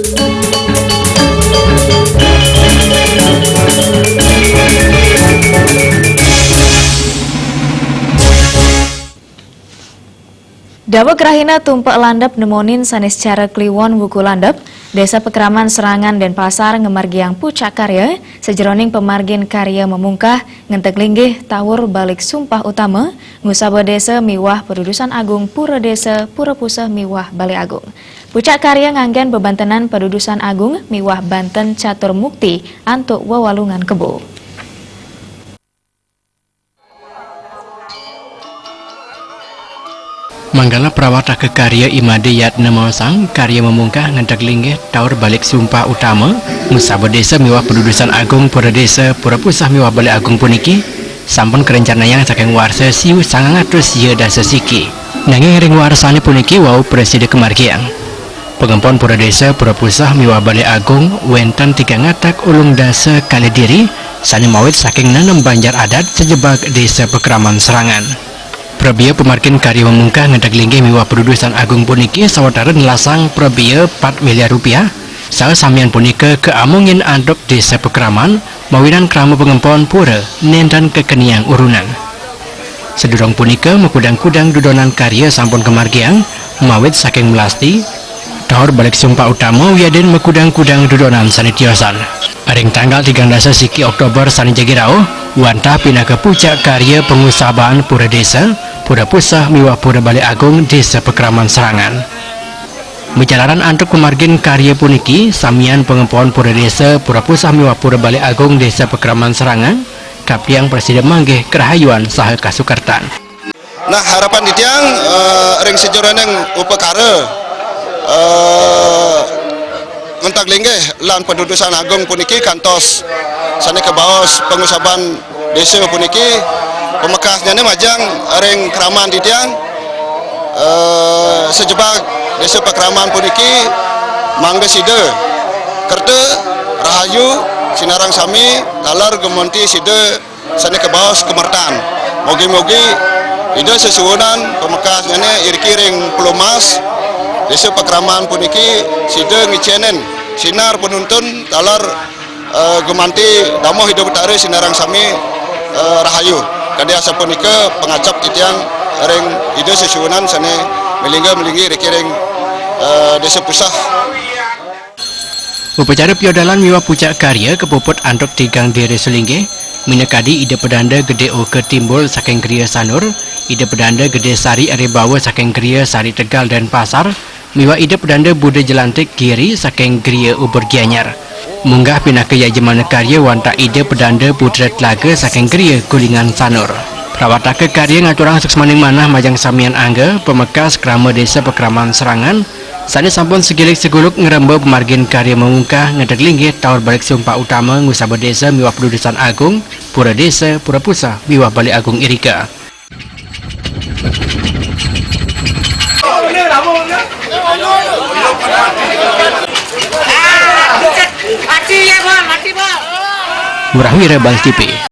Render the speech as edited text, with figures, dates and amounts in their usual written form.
Dawa Kerahina tumpak landap nemonin sanis cara Kliwon Wuku Landap, Desa Pekraman Serangan dan Pasar ngemargiang pucak karya, sejeroning pemargin karya memungkah, ngentek linggih tawur balik sumpah utama, ngusaba desa miwah pedudusan agung pura desa pura pusah miwah Bali Agung. Pucak karya nganggen bebantenan pedudusan agung miwah Banten Catur Mukti antuk wawalungan kebo. Manggala perawata ke karya Imade Yatna Mawasang, karya memungkah ngentek linggih taur balik sumpah utama, musaba desa miwah pedudusan agung pura desa pura pusah miwah Bali Agung puniki, sampun kerencanayang saking warsa siu 900 ye dasa siki. Nanging ring warsane puniki wau presiden kemargiang. Pengempon pura desa pura pusah miwah Bali Agung wenten 3 ngatak ulung dasa kali diri, sani mawit saking nanem banjar adat sejebak desa Pekraman Serangan. Prabia pemarkin karya memungkah ngedak linggih miwah pedudusan agung puniki sawatara lasang prabia 4 miliar rupiah. Saha samian punika keamungin andok desa Pekraman mawinan krama pengempon pura nendan kekeniang urunan. Sedurung punika mekudang-kudang dudonan karya sampun kemargiang mawit saking melasti taur balik sumpah utama wiaden mekudang-kudang dudonan sanitiosan. Aring tanggal 13 siki Oktober sani jagirao wantah pindah ke pucak karya pengusahaan pura desa pura pusah miwah pura Bali Agung desa Pekraman Serangan. Menjalaran antuk pemargin karya puniki samian pengempon pura desa pura pusah miwah pura Bali Agung desa Pekraman Serangan kapiang presiden manggih kerahayuan saha kasukertan. Nah harapan ditiang ring sejoroneng upekara ngentak linggih lan pendudusan agung puniki kantos sani kebaos pengusaban desa puniki pemekasnya ini majang ring keraman ditiang sejebak desa Pekraman puniki mangga side kerte rahayu sinarang sami talar gemonti side sani kebaos kemertan mogi-mogi ide sesuunan pemekasnya ini irki ring pelumas desa Pekraman puniki side ngicenen sinar penuntun talar gemanti damoh hidup betari sinarang sami rahayu kadi asa punika pengacap titiang ring ide sesuunan sane melinggi rekiring desa pusah. Upacara piodalan miwah pucak karya kepuput andok tigang dere selingge minekadi ide pedanda gede o ketimbul saking kriya sanur, ide pedanda gede sari arebawa saking kriya sari Tegal dan Pasar, miwah ide pedanda bude jelantik kiri saking kriya ubur gianyar. Munggah pindah ke yajemana karya wanta ide pedanda putra telaga saking kriya kulingan sanur. Perawata ke karya ngaturang suksmaning manah majang samian angga pemekas krama desa Pekraman Serangan. Sani sampun segilik seguluk ngeremba pemargin karya memungkah ngedek linggih taur balik sumpah utama ngusaba desa miwah pedudusan agung pura desa pura pusah miwah Bali Agung irika. Murah Wira Bang TV.